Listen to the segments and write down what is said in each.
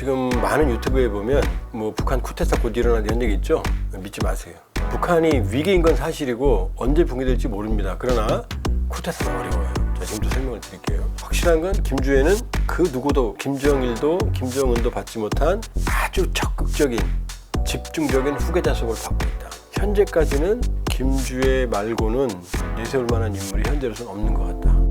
지금 많은 유튜브에 보면 뭐 북한 쿠데타 곧 일어나는 이런 얘기 있죠? 믿지 마세요. 북한이 위기인 건 사실이고 언제 붕괴될지 모릅니다. 그러나 쿠데타는 어려워요. 자, 지금부터 설명을 드릴게요. 확실한 건 김주애는 그 누구도 김정일도 김정은도 받지 못한 아주 적극적인 집중적인 후계자 수업을 받고 있다. 현재까지는 김주애 말고는 내세울 만한 인물이 현재로서는 없는 것 같다.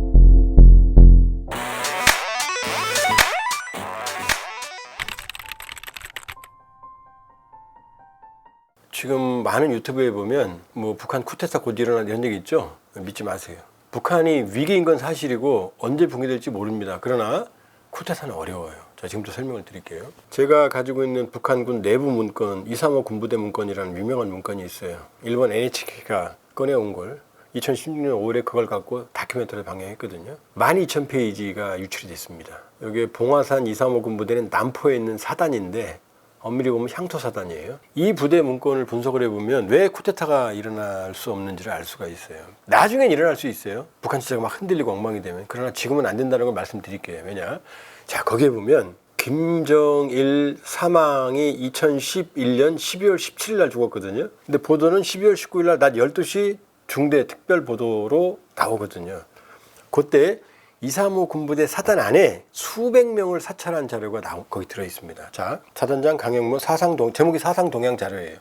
지금 많은 유튜브에 보면 뭐 북한 쿠데타 곧 일어나는 이런 얘기 있죠? 믿지 마세요. 북한이 위기인 건 사실이고 언제 붕괴될지 모릅니다. 그러나 쿠데타는 어려워요. 자, 지금부터 설명을 드릴게요. 제가 가지고 있는 북한군 내부 문건 235 군부대 문건이라는 유명한 문건이 있어요. 일본 NHK가 꺼내온 걸 2016년 5월에 그걸 갖고 다큐멘터리를 방영했거든요. 12,000페이지가 유출이 됐습니다. 여기에 봉화산 235 군부대는 남포에 있는 사단인데 엄밀히 보면 향토 사단이에요. 이 부대 문건을 분석을 해보면 왜 쿠데타가 일어날 수 없는지를 알 수가 있어요. 나중엔 일어날 수 있어요. 북한 지도자가 막 흔들리고 엉망이 되면. 그러나 지금은 안 된다는 걸 말씀드릴게요. 왜냐? 자, 거기에 보면 김정일 사망이 2011년 12월 17일 날 죽었거든요. 근데 보도는 12월 19일 날 낮 12시 중대 특별 보도로 나오거든요. 그때 235 군부대 사단 안에 수백 명을 사찰한 자료가 거기 들어 있습니다. 자, 사단장 강영모 제목이 사상동향 자료예요.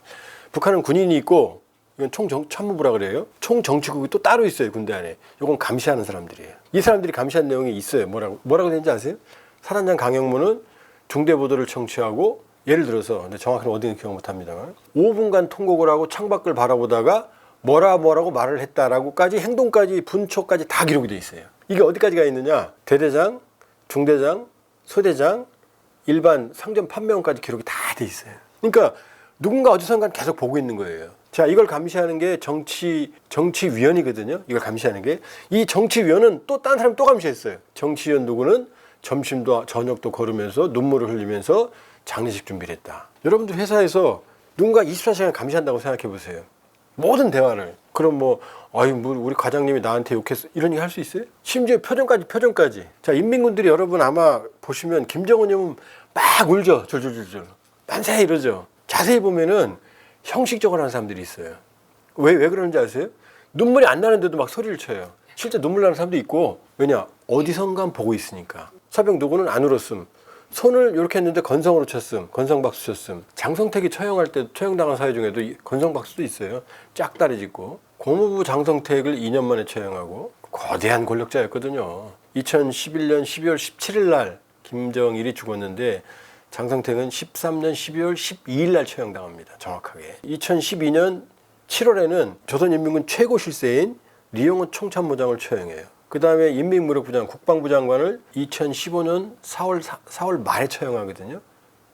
북한은 군인이 있고 이건 총참모부라 그래요. 총정치국이 또 따로 있어요. 군대 안에. 이건 감시하는 사람들이에요. 이 사람들이 감시한 내용이 있어요. 뭐라고 되는지 아세요? 사단장 강영모는 중대 보도를 청취하고 예를 들어서 근데 정확히는 어디는 기억 못합니다만 5분간 통곡을 하고 창밖을 바라보다가 뭐라고 말을 했다라고까지 행동까지 분초까지 다 기록이 돼 있어요. 이게 어디까지 가 있느냐? 대대장, 중대장, 소대장, 일반 상점 판매원까지 기록이 다 돼 있어요. 그러니까 누군가 어디선가 계속 보고 있는 거예요. 자, 이걸 감시하는 게 정치위원이거든요. 이걸 감시하는 게. 이 정치위원은 또 다른 사람 또 감시했어요. 정치위원 누구는 점심도 저녁도 걸으면서 눈물을 흘리면서 장례식 준비를 했다. 여러분들 회사에서 누군가 24시간 감시한다고 생각해 보세요. 모든 대화를. 그럼 우리 과장님이 나한테 욕했어. 이런 얘기 할 수 있어요? 심지어 표정까지. 자, 인민군들이 여러분 아마 보시면 김정은 형은 막 울죠. 졸졸졸졸. 만세 이러죠. 자세히 보면은 형식적으로 하는 사람들이 있어요. 왜 그러는지 아세요? 눈물이 안 나는데도 막 소리를 쳐요. 실제 눈물 나는 사람도 있고. 왜냐? 어디선가 보고 있으니까. 사병 누구는 안 울었음. 손을 이렇게 했는데 건성으로 쳤음. 건성박수 쳤음. 장성택이 처형당한 사회 중에도 건성박수도 있어요. 짝다리 짚고. 고무부 장성택을 2년 만에 처형하고 거대한 권력자였거든요. 2011년 12월 17일 날 김정일이 죽었는데 장성택은 13년 12월 12일 날 처형당합니다. 정확하게. 2012년 7월에는 조선인민군 최고 실세인 리용호 총참모장을 처형해요. 그 다음에 인민무력부장, 국방부 장관을 2015년 4월 말에 처형하거든요.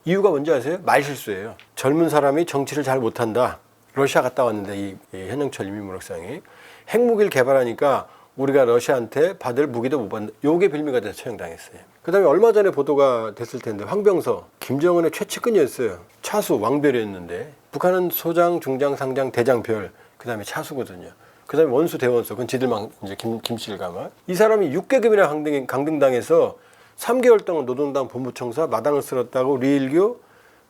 이유가 뭔지 아세요? 말실수예요. 젊은 사람이 정치를 잘 못한다. 러시아 갔다 왔는데 이 현영철 인민무력상이 핵무기를 개발하니까 우리가 러시아한테 받을 무기도 못 받는다. 요게 빌미가 돼서 처형당했어요. 그 다음에 얼마 전에 보도가 됐을 텐데 황병서, 김정은의 최측근이었어요. 차수, 왕별이었는데 북한은 소장, 중장, 상장, 대장, 별, 그 다음에 차수거든요. 그 다음에 원수, 대원수, 그건 지들만 이제 김씨를 가만. 이 사람이 6계급이나 강등당해서 3개월 동안 노동당 본부청사 마당을 쓸었다고 리일교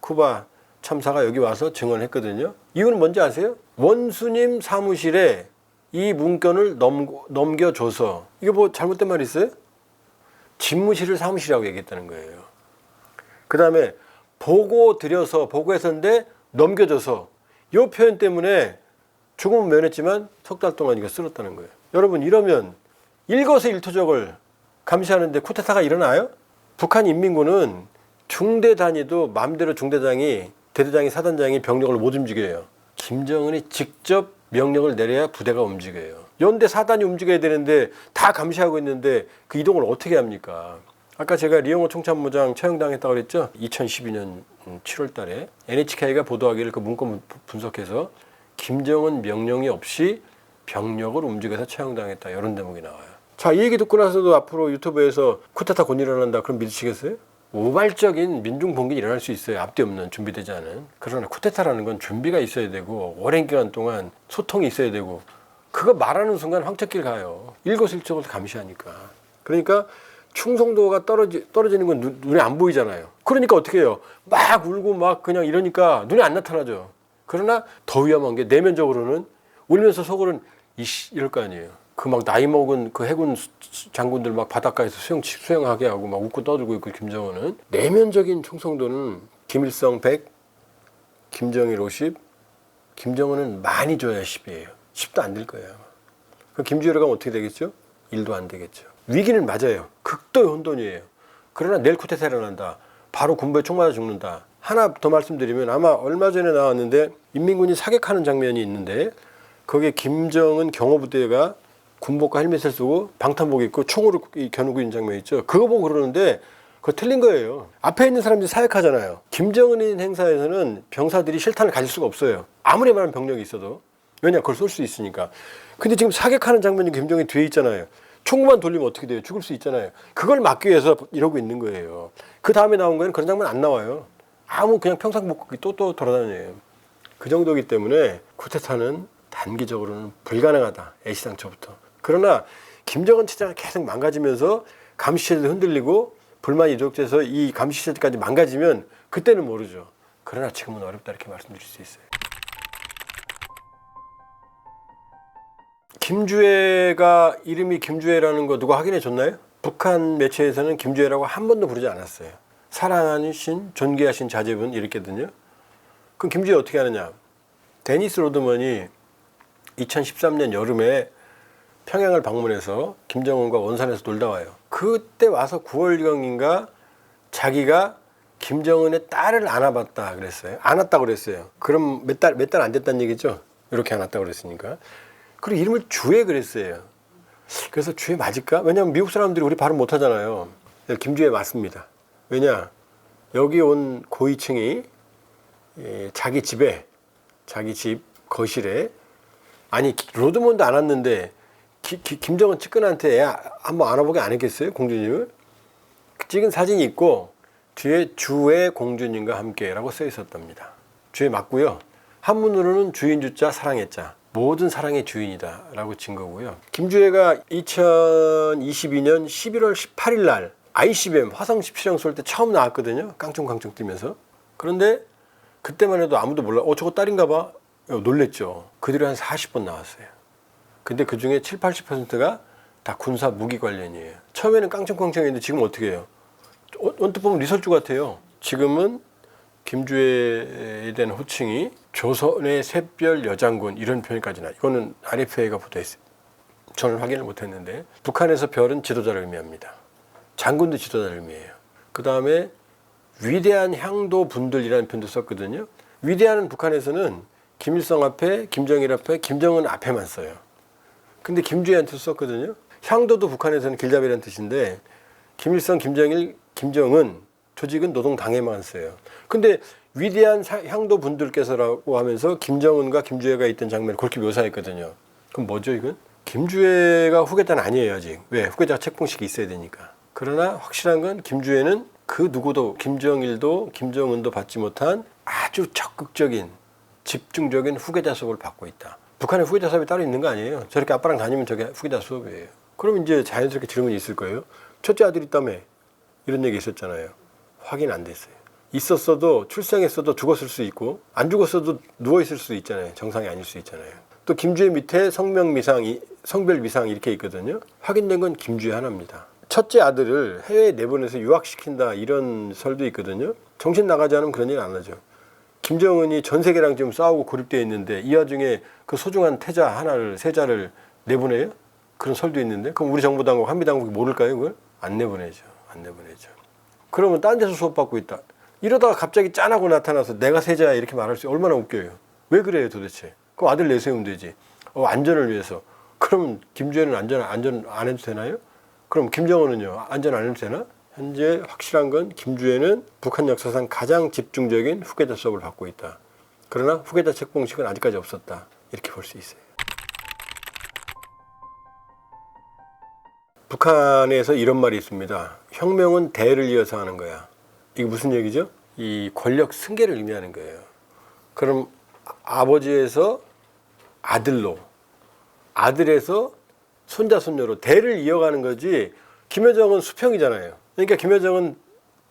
쿠바 참사가 여기 와서 증언했거든요. 이유는 뭔지 아세요? 원수님 사무실에 이 문건을 넘겨줘서, 이게 뭐 잘못된 말 있어요? 집무실을 사무실이라고 얘기했다는 거예요. 그 다음에 보고했었는데 넘겨줘서, 이 표현 때문에 죽음은 면했지만 석 달 동안 이거 쓸었다는 거예요. 여러분, 이러면 일거수일투족을 감시하는데 쿠데타가 일어나요? 북한 인민군은 중대 단위도 마음대로 대대장이 사단장이 병력을 못 움직여요. 김정은이 직접 명령을 내려야 부대가 움직여요. 연대 사단이 움직여야 되는데 다 감시하고 있는데 그 이동을 어떻게 합니까? 아까 제가 리용호 총참모장 처형당했다고 그랬죠? 2012년 7월 달에 NHK가 보도하기를 그 문건 분석해서 김정은 명령이 없이 병력을 움직여서 처형당했다. 이런 대목이 나와요. 자, 이 얘기 듣고 나서도 앞으로 유튜브에서 쿠데타 곧 일어난다. 그럼 믿으시겠어요? 우발적인 민중 봉기는 일어날 수 있어요. 앞뒤 없는, 준비되지 않은. 그러나 쿠데타라는 건 준비가 있어야 되고 오랜 기간 동안 소통이 있어야 되고 그거 말하는 순간 황천길 가요. 일거수일투족을 감시하니까. 그러니까 충성도가 떨어지는 건 눈에 안 보이잖아요. 그러니까 어떻게 해요? 막 울고 막 그냥 이러니까 눈에 안 나타나죠. 그러나 더 위험한 게 내면적으로는 울면서 속으로는 이씨 이럴 거 아니에요. 그 막 나이 먹은 그 해군 장군들 막 바닷가에서 수영하게 하고 막 웃고 떠들고 있고 김정은은 내면적인 충성도는 김일성 100, 김정일 50, 김정은은 많이 줘야 10이에요. 10도 안 될 거예요. 그럼 김주애로 가면 어떻게 되겠죠? 1도 안 되겠죠. 위기는 맞아요. 극도의 혼돈이에요. 그러나 내일 쿠데타가 일어난다. 바로 군부에 총 맞아 죽는다. 하나 더 말씀드리면 아마 얼마 전에 나왔는데 인민군이 사격하는 장면이 있는데 거기에 김정은 경호부대가 군복과 헬멧을 쓰고 방탄복 입고 총으로 겨누고 있는 장면 있죠. 그거 보고 그러는데 그거 틀린 거예요. 앞에 있는 사람들이 사역하잖아요. 김정은인 행사에서는 병사들이 실탄을 가질 수가 없어요. 아무리 많은 병력이 있어도. 왜냐? 그걸 쏠 수 있으니까. 근데 지금 사격하는 장면이 김정은이 뒤에 있잖아요. 총만 돌리면 어떻게 돼요? 죽을 수 있잖아요. 그걸 막기 위해서 이러고 있는 거예요. 그 다음에 나온 거는 그런 장면 안 나와요. 아무 그냥 평상복귀 또 돌아다녀요. 그 정도이기 때문에 쿠데타는 단기적으로는 불가능하다. 애시당초부터. 그러나 김정은 체제가 계속 망가지면서 감시체제도 흔들리고 불만이 이족돼서 이 감시체제까지 망가지면 그때는 모르죠. 그러나 지금은 어렵다 이렇게 말씀드릴 수 있어요. 김주애가 이름이 김주애라는 거 누가 확인해 줬나요? 북한 매체에서는 김주애라고 한 번도 부르지 않았어요. 사랑하신 존귀하신 자제분 이랬거든요. 그럼 김주애 어떻게 하느냐? 데니스 로드먼이 2013년 여름에 평양을 방문해서 김정은과 원산에서 놀다 와요. 그때 와서 9월경인가 자기가 김정은의 딸을 안아봤다 그랬어요. 안았다고 그랬어요. 그럼 몇 달 안 됐다는 얘기죠? 이렇게 안았다고 그랬으니까. 그리고 이름을 주애 그랬어요. 그래서 주애 맞을까? 왜냐하면 미국 사람들이 우리 발음 못하잖아요. 김주애 맞습니다. 왜냐? 여기 온 고위층이 자기 집에, 자기 집 거실에 아니 로드먼도 안 왔는데 김정은 측근한테 한번 안아보게 안 했겠어요? 공주님을? 찍은 사진이 있고 뒤에 주애 공주님과 함께라고 써 있었답니다. 주애 맞고요. 한문으로는 주인주자 사랑했자 모든 사랑의 주인이다 라고 증거고요. 김주애가 2022년 11월 18일 날 ICBM 화성 17형 쏠 때 처음 나왔거든요. 깡총깡총 뛰면서. 그런데 그때만 해도 아무도 몰라. 저거 딸인가 봐. 놀랬죠. 그 뒤로 한 40번 나왔어요. 근데 그 중에 7, 80%가 다 군사 무기 관련이에요. 처음에는 깡총깡총했는데 지금 어떻게 해요? 언뜻 보면 리설주 같아요. 지금은 김주애에 대한 호칭이 조선의 샛별 여장군 이런 표현까지 나. 이거는 RFA가 보도했어요. 저는 확인을 못했는데 북한에서 별은 지도자를 의미합니다. 장군도 지도자를 의미해요. 그 다음에 위대한 향도 분들이라는 표현도 썼거든요. 위대한은 북한에서는 김일성 앞에, 김정일 앞에, 김정은 앞에만 써요. 근데 김주애한테도 썼거든요. 향도도 북한에서는 길잡이라는 뜻인데 김일성, 김정일, 김정은 조직은 노동당에만 써요. 근데 위대한 향도 분들께서라고 하면서 김정은과 김주애가 있던 장면을 그렇게 묘사했거든요. 그럼 뭐죠 이건? 김주애가 후계자는 아니에요 아직. 왜? 후계자 책봉식이 있어야 되니까. 그러나 확실한 건 김주애는 그 누구도 김정일도 김정은도 받지 못한 아주 적극적인 집중적인 후계자 수업을 받고 있다. 북한에 후계자 수업이 따로 있는 거 아니에요. 저렇게 아빠랑 다니면 저게 후계자 수업이에요. 그럼 이제 자연스럽게 질문이 있을 거예요. 첫째 아들이 있다며 이런 얘기 있었잖아요. 확인 안 됐어요. 있었어도 출생했어도 죽었을 수 있고 안 죽었어도 누워있을 수 있잖아요. 정상이 아닐 수 있잖아요. 또 김주애 밑에 성명미상, 성별미상 이렇게 있거든요. 확인된 건 김주애 하나입니다. 첫째 아들을 해외에 내보내서 유학시킨다 이런 설도 있거든요. 정신 나가지 않으면 그런 일 안 하죠. 김정은이 전 세계랑 지금 싸우고 고립되어 있는데 이 와중에 그 소중한 태자 하나를 세자를 내보내요? 그런 설도 있는데 그럼 우리 정보당국 한미당국이 모를까요 그걸? 안 내보내죠. 안 내보내죠. 그러면 딴 데서 수업받고 있다. 이러다가 갑자기 짠하고 나타나서 내가 세자야 이렇게 말할 수 얼마나 웃겨요. 왜 그래요 도대체? 그럼 아들 내세우면 되지. 안전을 위해서. 그럼 김주애는 안전 안 해도 되나요? 그럼 김정은은요? 안전 안 해도 되나? 현재 확실한 건 김주애는 북한 역사상 가장 집중적인 후계자 수업을 받고 있다. 그러나 후계자 책봉식은 아직까지 없었다. 이렇게 볼 수 있어요. 북한에서 이런 말이 있습니다. 혁명은 대를 이어서 하는 거야. 이게 무슨 얘기죠? 이 권력 승계를 의미하는 거예요. 그럼 아버지에서 아들로, 아들에서 손자, 손녀로 대를 이어가는 거지 김여정은 수평이잖아요. 그러니까 김여정은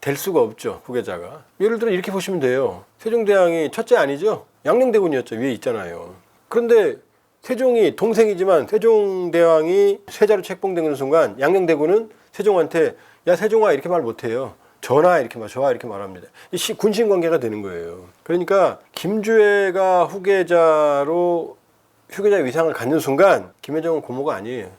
될 수가 없죠. 후계자가. 예를 들어 이렇게 보시면 돼요. 세종대왕이 첫째 아니죠. 양녕대군이었죠. 위에 있잖아요. 그런데 세종이 동생이지만 세종대왕이 세자로 책봉되는 순간 양녕대군은 세종한테 야 세종아 이렇게 말 못해요. 전하 이렇게 말, 저하 이렇게 말합니다. 이 군신 관계가 되는 거예요. 그러니까 김주애가 후계자로 후계자 위상을 갖는 순간 김여정은 고모가 아니에요.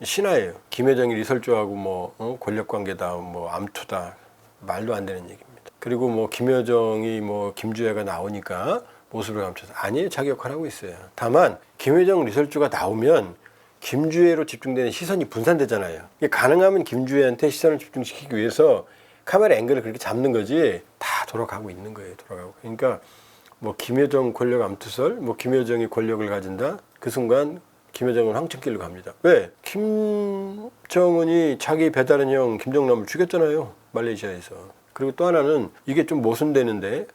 신하예요. 김여정이 리설주하고 뭐 권력 관계다, 뭐 암투다, 말도 안 되는 얘기입니다. 그리고 뭐 김여정이 뭐 김주애가 나오니까 모습을 감춰서 아니에요. 자기 역할을 하고 있어요. 다만 김여정 리설주가 나오면 김주애로 집중되는 시선이 분산되잖아요. 이게 가능하면 김주애한테 시선을 집중시키기 위해서 카메라 앵글을 그렇게 잡는 거지 다 돌아가고 있는 거예요. 돌아가고. 그러니까 뭐 김여정 권력 암투설, 뭐 김여정이 권력을 가진다. 그 순간 김여정은 황천길로 갑니다. 왜? 김정은이 자기 배다른 형 김정남을 죽였잖아요. 말레이시아에서. 그리고 또 하나는 이게 좀 모순되는데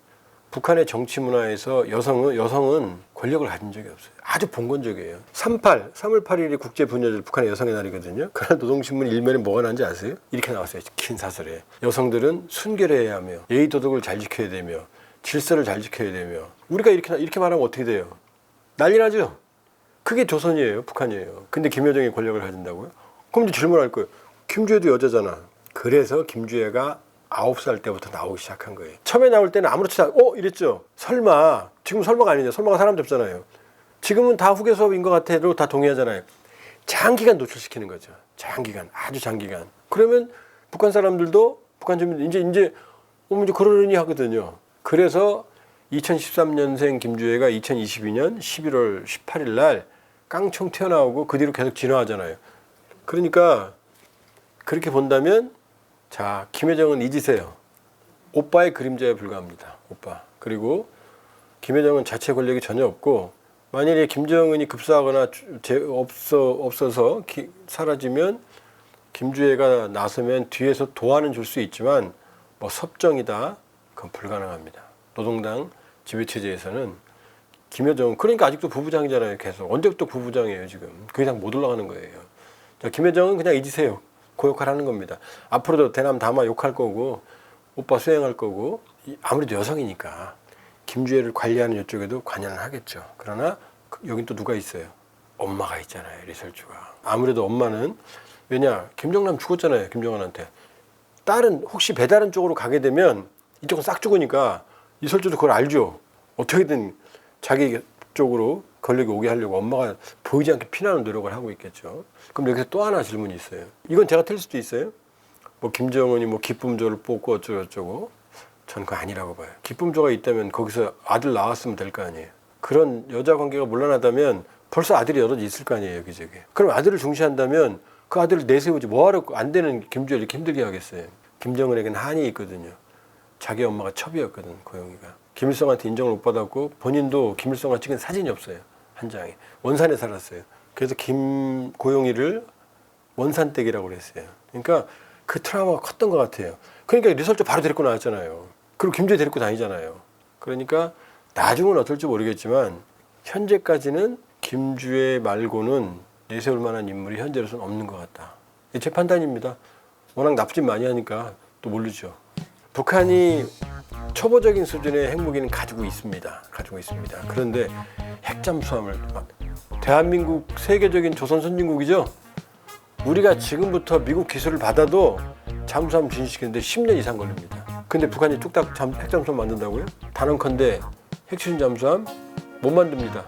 북한의 정치 문화에서 여성은 권력을 가진 적이 없어요. 아주 봉건적이에요. 3월 8일이 국제부녀절 북한의 여성의 날이거든요. 그날 노동신문 일면에 뭐가 나는지 아세요? 이렇게 나왔어요. 긴 사설에. 여성들은 순결해야 하며 예의 도덕을 잘 지켜야 되며 질서를 잘 지켜야 되며 우리가 이렇게 말하면 어떻게 돼요? 난리 나죠? 그게 조선이에요. 북한이에요. 근데 김여정이 권력을 가진다고요? 그럼 이제 질문할 거예요. 김주애도 여자잖아. 그래서 김주애가 9살 때부터 나오기 시작한 거예요. 처음에 나올 때는 아무렇지도 않고 이랬죠. 설마. 지금 설마가 아니죠. 설마가 사람 잡잖아요. 지금은 다 후계 수업인 것 같아도 다 동의하잖아요. 장기간 노출시키는 거죠. 장기간. 아주 장기간. 그러면 북한 사람들도 북한 주민들 이제 그러려니 하거든요. 그래서 2013년생 김주애가 2022년 11월 18일 날 깡총 튀어나오고 그 뒤로 계속 진화하잖아요. 그러니까 그렇게 본다면 자, 김여정은 잊으세요. 오빠의 그림자에 불과합니다. 오빠. 그리고 김여정은 자체 권력이 전혀 없고 만약에 김정은이 급사하거나 없어서 사라지면 김주애가 나서면 뒤에서 도와는 줄 수 있지만 뭐 섭정이다. 그건 불가능합니다. 노동당 지배체제에서는 김여정 그러니까 아직도 부부장이잖아요. 계속 언제부터 부부장이에요 지금. 그 이상 못 올라가는 거예요. 자, 김여정은 그냥 잊으세요. 그 역할을 하는 겁니다. 앞으로도 대남 담화 욕할 거고 오빠 수행할 거고 아무래도 여성이니까 김주애를 관리하는 이쪽에도 관여는 하겠죠. 그러나 여긴 또 누가 있어요? 엄마가 있잖아요. 리설주가. 아무래도 엄마는 왜냐 김정남 죽었잖아요. 김정은한테. 딸은 혹시 배다른 쪽으로 가게 되면 이쪽은 싹 죽으니까 리설주도 그걸 알죠. 어떻게든 자기 쪽으로 권력이 오게 하려고 엄마가 보이지 않게 피나는 노력을 하고 있겠죠. 그럼 여기서 또 하나 질문이 있어요. 이건 제가 틀릴 수도 있어요. 뭐 김정은이 뭐 기쁨조를 뽑고 어쩌고저쩌고. 전 그거 아니라고 봐요. 기쁨조가 있다면 거기서 아들 나왔으면 될 거 아니에요. 그런 여자 관계가 문란하다면 벌써 아들이 여럿 있을 거 아니에요. 여기저기. 그럼 아들을 중시한다면 그 아들을 내세우지 뭐하러 안 되는 김주애를 이렇게 힘들게 하겠어요. 김정은에게는 한이 있거든요. 자기 엄마가 첩이었거든. 고영이가. 김일성한테 인정을 못 받았고 본인도 김일성과 찍은 사진이 없어요. 한 장에. 원산에 살았어요. 그래서 고용이를 원산댁이라고 그랬어요. 그러니까 그 트라우마가 컸던 것 같아요. 그러니까 리설주 바로 데리고 나왔잖아요. 그리고 김주애 데리고 다니잖아요. 그러니까 나중은 어떨지 모르겠지만 현재까지는 김주애 말고는 내세울 만한 인물이 현재로서는 없는 것 같다. 제 판단입니다. 워낙 납집 많이 하니까 또 모르죠. 북한이 초보적인 수준의 핵무기는 가지고 있습니다. 그런데 핵잠수함을 대한민국 세계적인 조선 선진국이죠. 우리가 지금부터 미국 기술을 받아도 잠수함 진시키는데 10년 이상 걸립니다. 근데 북한이 뚝딱 핵잠수함 만든다고요? 단언컨대 핵추진 잠수함 못 만듭니다.